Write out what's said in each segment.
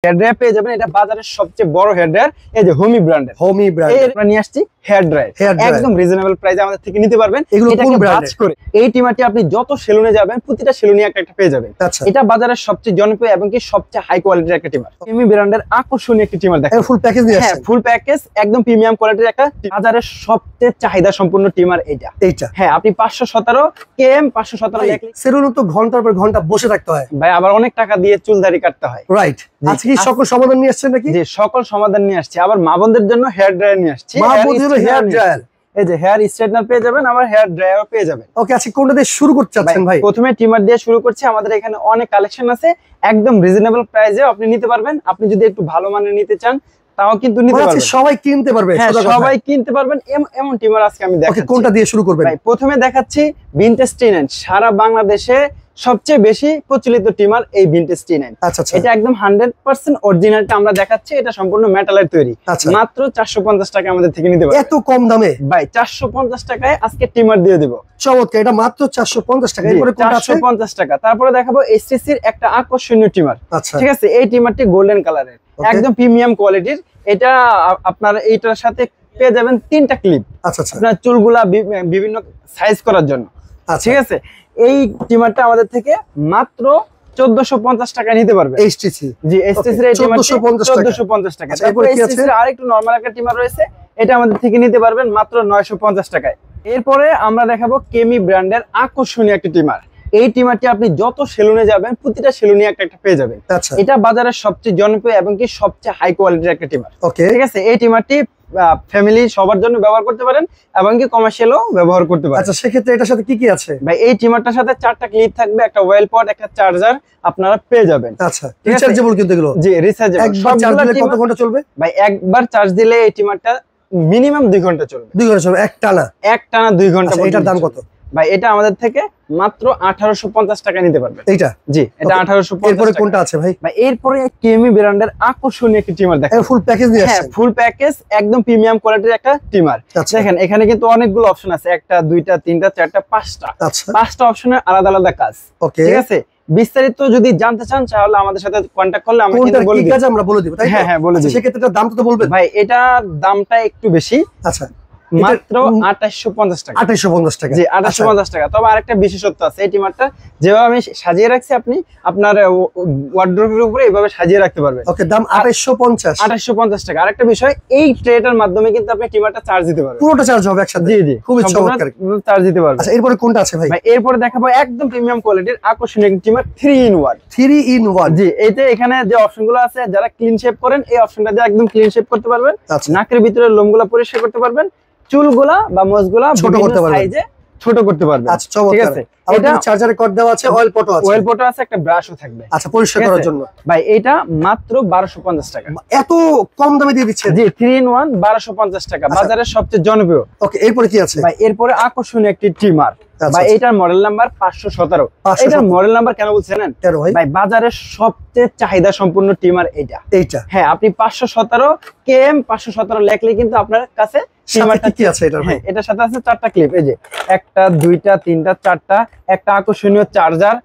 Hair dryer পেয়ে যাবেন, এটা বাজারের সবচেয়ে বড় হেয়ার ড্রায়ার, এই যে হোমি ব্র্যান্ডের। আমরা নিয়ে আসছি হেয়ার ড্রায়ার, একদম রিজনেবল প্রাইসে আমাদের থেকে নিতে পারবেন। এটাকে ভাঁজ করে এই টিমারটি আপনি যত সেলুনে যাবেন প্রতিটা সেলুনে একটা পেয়ে যাবেন। এটা বাজারের সবচেয়ে জনপ্রিয় এবং কি সবচেয়ে হাই কোয়ালিটির একটা টিমার। হোমি ব্র্যান্ডের আকর্ষণীয় একটা টিমার দেখেন, ফুল প্যাকেজ নিয়ে আসছে। হ্যাঁ, ফুল প্যাকেজ, একদম প্রিমিয়াম কোয়ালিটির একটা বাজারের সবচেয়ে চাহিদা সম্পন্ন টিমার এইটা। হ্যাঁ, আপনি 517 কেএম 517 সেলুনে তো ঘন্টার পর ঘন্টা বসে থাকতে হয় ভাই, আবার অনেক টাকা দিয়ে চুল দাড়ি কাটতে হয়। রাইট, আজকে কি সকল সমাধান নিয়ে আসছেন নাকি? জি, সকল সমাধান নিয়ে আসছি। আবার মা বোনদের জন্য হেয়ার ড্রায়ার নিয়ে আসছি। হেয়ার ড্রায়ার, এই যে হেয়ার স্ট্রেটনার পেয়ে যাবেন, আবার হেয়ার ড্রায়ারও পেয়ে যাবেন। ওকে, আজকে কোনটা দিয়ে শুরু করতে চাচ্ছেন ভাই? প্রথমে ট্রিমার দিয়ে শুরু করছি। আমাদের এখানে অনেক কালেকশন আছে, একদম রিজনেবল প্রাইসে আপনি নিতে পারবেন। আপনি যদি একটু ভালো মানের নিতে চান তাও কিন্তু নিতে পারবেন, সবাই কিনতে পারবে। হ্যাঁ, সবাই কিনতে পারবেন এমন ট্রিমার আজকে আমি দেখাচ্ছি। কোনটা দিয়ে শুরু করবেন? প্রথমে দেখাচ্ছি ভিনটেজ টি9। সারা বাংলাদেশে সবচেয়ে বেশি প্রচলিত টিমার এই ভিনটেজ টি9। এটা একদম 100% অরিজিনালটা আমরা দেখাচ্ছি। এটা সম্পূর্ণ মেটালের তৈরি। মাত্র 450 টাকা আমাদের থেকে নিতে পারবেন। এত কম দামে ভাই, 450 টাকায় আজকে টিমার দিয়ে দেব। চমৎকার, এটা মাত্র 450 টাকা। এরপরে কোনটা আছে? 450 টাকা। তারপরে দেখাবো এসটিসির একটা আকর্ষণীয় টিমার। ঠিক আছে, এই টিমারটি গোল্ডেন কালারের, একদম প্রিমিয়াম কোয়ালিটির। এটা আপনার এইটার সাথে পেয়ে যাবেন 3টা ক্লিপ। আপনার চুলগুলা বিভিন্ন সাইজ করার জন্য। ঠিক আছে, এই টিমারটা আমাদের থেকে মাত্র 1450 টাকা নিতে পারবে। এসটিসি, জি, এসটিসি এর 1450 টাকা। তারপরে এসটিসি এর আরেকটু নরমাল একটা টিমার রয়েছে, এটা আমাদের থেকে নিতে পারবেন মাত্র 950 টাকায়। এরপরে আমরা দেখাবো কেমি ব্র্যান্ডের আকর্ষণীয় একটা টিমার। এই টিমারটি আপনি যত সেলুনে যাবেন প্রতিটা সেলুনে একটা পেয়ে যাবেন। এটা বাজারের সবচেয়ে জনপ্রিয় এবং কি সবচেয়ে হাই কোয়ালিটির একটা টিমার। ঠিক আছে, এই টিমারটি ফ্যামিলি সবার জন্য ব্যবহার করতে পারেন এবং কি কমার্শিয়ালও ব্যবহার করতে পারেন। আচ্ছা, সেক্ষেত্রে এটার সাথে কি কি আছে ভাই? এই টিমারটার সাথে 4টা ক্লিপ থাকবে, একটা ওয়েল পড, একটা চার্জার আপনারা পেয়ে যাবেন। আচ্ছা, রিচার্জেবল কিন্তু এগুলো? জি, রিচার্জেবল। একবার চার্জ দিলে কত ঘন্টা চলবে ভাই? একবার চার্জ দিলে এই টিমারটা মিনিমাম 2 ঘন্টা চলবে। 2 ঘন্টা চলবে একটানা 2 ঘন্টা। এটার দাম কত ভাই? এটা আমাদের থেকে মাত্র 1850 টাকা নিতে পারবেন। এইটা? জি, এটা 1850। এরপরে কোনটা আছে ভাই? এরপরে কেমি ব্র্যান্ডের আকর্ষণীয় একটা টিমার দেখেন, ফুল প্যাকেজ নিয়ে আসছে। হ্যাঁ, ফুল প্যাকেজ, একদম প্রিমিয়াম কোয়ালিটির একটা টিমার। দেখেন, এখানে কিন্তু অনেকগুলো অপশন আছে, 1টা 2টা 3টা 4টা 5টা অপশনের আলাদা আলাদা কাজ। ঠিক আছে, বিস্তারিত যদি জানতে চান তাহলে আমাদের সাথে কন্টাক্ট করলে আমরা কিন্তু বলে দিব। আমরা বলে দিব, তাই? হ্যাঁ হ্যাঁ, বলে দিব। সেক্ষেত্রে এটার দামটা তো বলবেন ভাই? এটার দামটা একটু বেশি। আচ্ছা, মাত্র 2850 টাকা। 2850 টাকা। জি, 2850 টাকা। তবে আরেকটা বিশেষত্ব আছে, এই টিমারটা যেভাবে আমি সাজিয়ে রাখছি আপনি আপনার ওয়ার্ড্রোবের উপরে এইভাবে সাজিয়ে রাখতে পারবেন। ওকে, দাম 2850 টাকা। আরেকটা বিষয়, এই ট্রেটার মাধ্যমে কিন্তু আপনি টিমারটা চার্জ দিতে পারবেন। পুরোটা চার্জ হবে একসাথে? জি জি, খুবই চমৎকার চার্জ দিতে পারবেন। আচ্ছা, এরপরে কোনটা আছে ভাই? এরপরে দেখাবো একদম প্রিমিয়াম কোয়ালিটির আকর্ষণীয় টিমার 3-in-1। 3-in-1? জি, এইতে এখানে যে অপশনগুলো আছে, যারা ক্লিন শেভ করেন এই অপশনটা দিয়ে একদম ক্লিন শেভ করতে পারবেন। নাকের ভিতরে লোমগুলো পরিষ্কার করতে পারবেন, চুলগুলা বা মোজগুলা ছোট করতে পারবেন, সাইজে ছোট করতে পারবেন। আচ্ছা, ঠিক আছে। এটা চার্জারের কর্ড দেওয়া আছে, অয়েল পটও আছে। অয়েল পটও আছে, একটা ব্রাশও থাকবে। আচ্ছা, পরিষ্কার করার জন্য। ভাই, এটা মাত্র 1250 টাকা। এত কম দামে দিয়ে দিচ্ছেন? জি, 3-in-1 1250 টাকা, বাজারের সবচেয়ে জনপ্রিয়। ওকে, এরপরে কি আছে ভাই? এরপরে আকর্ষণীয় একটি ট্রিমার। ভাই, এটার মডেল নাম্বার 517। এটার মডেল নাম্বার কেন বলছেন? ভাই, বাজারের সবচেয়ে চাহিদা সম্পন্ন ট্রিমার এইটা। হ্যাঁ, আপনি 517 কেএম 517 লেখলে কিন্তু আপনার কাছে টিমারটা কি আছে? এটার সাথে আছে 4টা ক্লিপ, এই যে 1টা 2টা 3টা 4টা, একটা আকর্ষণীয় চার্জার।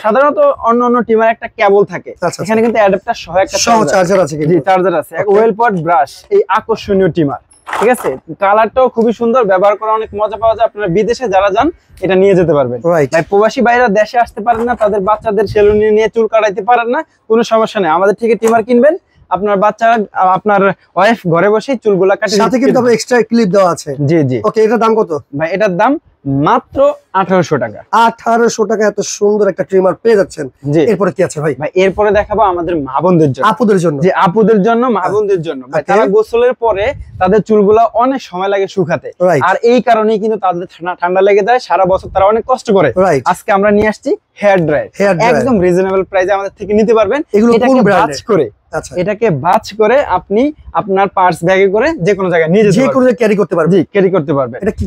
সাধারণত অন্য টিমার একটা কেবল থাকে, এখানে কিন্তু অ্যাডাপ্টার সহ একটা চার্জার আছে। জি, চার্জার আছে। ওয়েল পড, ব্রাশ, এই আকর্ষণীয় টিমার। ঠিক আছে, কালারটাও খুবই সুন্দর, ব্যবহার করা অনেক মজা পাওয়া যায়। আপনারা বিদেশে যারা যান এটা নিয়ে যেতে পারবেন। ভাই, প্রবাসী ভাইরা দেশে আসতে পারেন না, তাদের বাচ্চাদের সেলুনে নিয়ে চুল কাটাইতে পারেন না, কোনো সমস্যা নেই, আমাদের থেকে টিমার কিনবেন। আপনার বাচ্চা, আপনার ওয়াইফ ঘরে বসে চুলগুলা কাটিয়ে, সাথে কিন্তু এক্সট্রা ক্লিপ দেওয়া আছে। জি জি। ওকে, এটার দাম কত ভাই? এটার দাম মাত্র 1800 টাকা। 1800 টাকা এত সুন্দর একটা ট্রিমার পেয়ে যাচ্ছেন। এরপরে কি আছে ভাই? ভাই, এরপরে দেখাবো আমাদের মা বোনদের জন্য, আপুদের জন্য। জি, আপুদের জন্য, মা বোনদের জন্য। ভাই, তারা গোসলের পরে তাদের চুলগুলা অনেক সময় লাগে শুকাতে, আর এই কারণেই কিন্তু তাদের ঠান্ডা লেগে যায়, সারা বছর তারা অনেক কষ্ট করে। আজকে আমরা নিয়ে আসছি হেয়ার ড্রায়ার, একদম রিজনেবল প্রাইসে আমাদের থেকে নিতে পারবেন। এটাকে ভাঁজ করে, এটাকে ভাঁজ করে আপনি আপনার পার্স ব্যাগে করে যে কোনো জায়গায় নিয়ে যেতে পারবেন, ক্যারি করতে পারবেন। জি, ক্যারি করতে পারবেন। এটা কি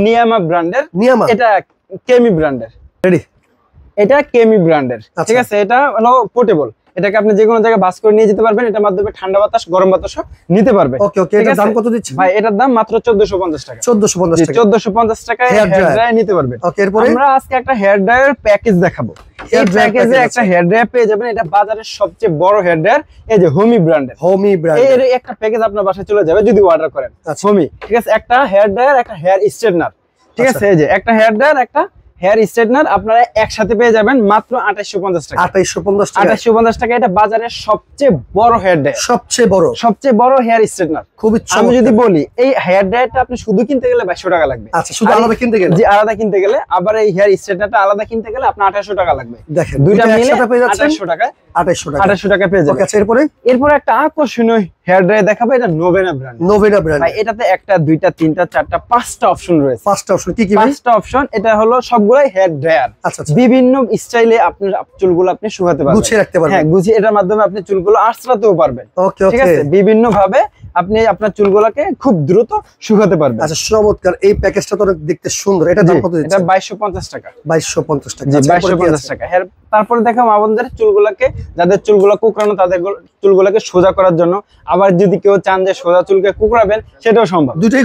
নিয়ামা ব্র্যান্ডের। এটা কেমি ব্র্যান্ডের। রেডি? এটা কেমি ব্র্যান্ডের। ঠিক আছে, এটা হলো পোর্টেবল। এটাকে আপনি যে কোনো জায়গায় বাস করে নিয়ে যেতে পারবেন। এটার মাধ্যমে ঠান্ডা বাতাস গরম বাতাসও নিতে পারবেন। ওকে ওকে, এটার দাম কত দিচ্ছেন ভাই? এটার দাম মাত্র 1450 টাকা। 1450 টাকা, 1450 টাকায় হেয়ার ড্রায়ার নিতে পারবেন। ওকে, এরপরে আমরা আজকে একটা হেয়ার ড্রায়ার প্যাকেজ দেখাবো। এই প্যাকেজে একটা হেয়ার ড্রায়ার পেয়ে যাবেন। এটা বাজারের সবচেয়ে বড় হেয়ার ড্রায়ার, এই যে হোমি ব্র্যান্ডের। হোমি ব্র্যান্ড এর একটা প্যাকেজ আপনার বাসায় চলে যাবে যদি অর্ডার করেন। হোমি, ঠিক আছে। একটা হেয়ার ড্রায়ার, একটা হেয়ার স্ট্রেটনার, ঠিক আছে। এই যে একটা হেয়ার ড্রায়ার, একটা হেয়ার স্ট্রেটনার আপনারা একসাথে পেয়ে যাবেন মাত্র 2850 টাকা। 2850 টাকা। এটা বাজারের সবচেয়ে বড় হেয়ার ড্রায়ার, সবচেয়ে বড় হেয়ার স্ট্রেটনার। খুবই আমি যদি বলি এই হেয়ার ড্রায়ারটা আপনি শুধু কিনতে গেলে 2200 টাকা লাগবে। আচ্ছা, শুধু আলাদা কিনতে গেলে? জি, আলাদা কিনতে গেলে। আবার এই হেয়ার স্ট্রেটনারটা আলাদা কিনতে গেলে আপনার 2800 টাকা লাগবে। দেখেন, দুইটা মিলে একসাথে পেয়ে যাচ্ছেন 2800 টাকা। 2800 টাকা পেয়ে যাবেন। ওকে, আচ্ছা, এরপরে একটা আকর্ষণীয় হেয়ার ড্রায়ার দেখাবো। এটা নোভেনা ব্র্যান্ড। ভাই এটাতে একটা, দুইটা, তিনটা, চারটা, পাঁচটা অপশন রয়েছে। পাঁচটা অপশন কি কি ভাই? পাঁচটা অপশন। এটা হলো সবগুলাই হেয়ার ড্রায়ার। আচ্ছা, বিভিন্ন স্টাইলে আপনার চুলগুলো আপনি শুকাতে পারবেন, গুছিয়ে রাখতে পারবেন। হ্যাঁ, গুছিয়ে। এটার মাধ্যমে আপনি চুলগুলো আঁচড়াতেও পারবেন। ওকে ঠিক আছে। বিভিন্ন ভাবে আপনি আপনার চুলগুলোকে খুব দ্রুত শুকাতে পারবেন। আচ্ছা, চমৎকার। এই প্যাকেজটা তো দেখতে সুন্দর। এটা দাম কত দিচ্ছেন? এটা 2250 টাকা। 2250 টাকা। জি, 2250 টাকা। তারপরে দেখাবো আমাদের চুলগুলোকে, যাদের চুলগুলো কুকড়ানো তাদের চুলগুলোকে সোজা করার জন্য। আবার যদি কেউ চান যে সোজা চুলকে কুকড়াবেন, সেটাও সম্ভব। দুটোই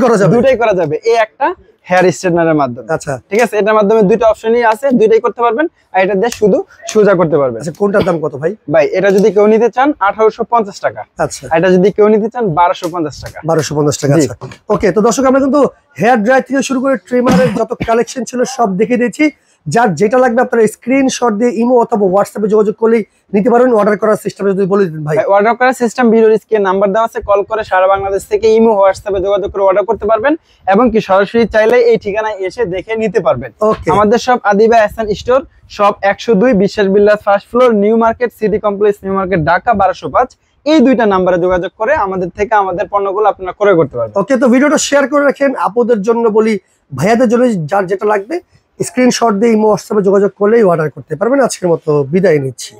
করা যাবে। এই একটা হেয়ার স্ট্রেটনারের মাধ্যমে। আচ্ছা, ঠিক আছে। এটার মাধ্যমে দুটো অপশনই আছে, দুইটাই করতে পারবেন। আর এটা দিয়ে শুধু সোজা করতে পারবেন। আচ্ছা, কোনটার দাম কত ভাই? ভাই, এটা যদি কেউ নিতে চান 1850 টাকা। আচ্ছা, এটা যদি কেউ নিতে চান 1250 টাকা। 1250 টাকা। আচ্ছা, ওকে। তো দর্শক, আমরা কিন্তু হেয়ার ড্রায়ার থেকে শুরু করে ট্রিমারের যত কালেকশন ছিল সব দেখে দিয়েছি। যার যেটা লাগবে আপনারা স্ক্রিনশট দিয়ে ইমো অথবা হোয়াটসঅ্যাপে যোগাযোগ করলেই নিতে পারবেন। অর্ডার করার সিস্টেম যদি বলে দিন ভাই। অর্ডার করার সিস্টেম ভিডিওর স্ক্রিনে নাম্বার দেওয়া আছে, কল করে সারা বাংলাদেশ থেকে ইমো হোয়াটসঅ্যাপে যোগাযোগ করে অর্ডার করতে পারবেন, এবং কি সরাসরি চাইলে এই ঠিকানায় এসে দেখে নিতে পারবেন। আমাদের সব আদিবা এহসান স্টোর, সব 102 বিশ্বাস বিল্লাহ first floor, New Market, City Complex, New Market, Dhaka 1205। এই দুইটা নাম্বারে যোগাযোগ করে আমাদের থেকে আমাদের পণ্যগুলো আপনারা ক্রয় করতে পারবেন। ওকে, তো ভিডিওটা শেয়ার করে রাখেন। আপুদের জন্য বলি, ভাইয়াদের জন্য যার যেটা লাগবে স্ক্রিনশট দিয়ে ইমো হোয়াটসঅ্যাপে যোগাযোগ করলেই অর্ডার করতে পারবেন। আজকের মতো বিদায় নিচ্ছি।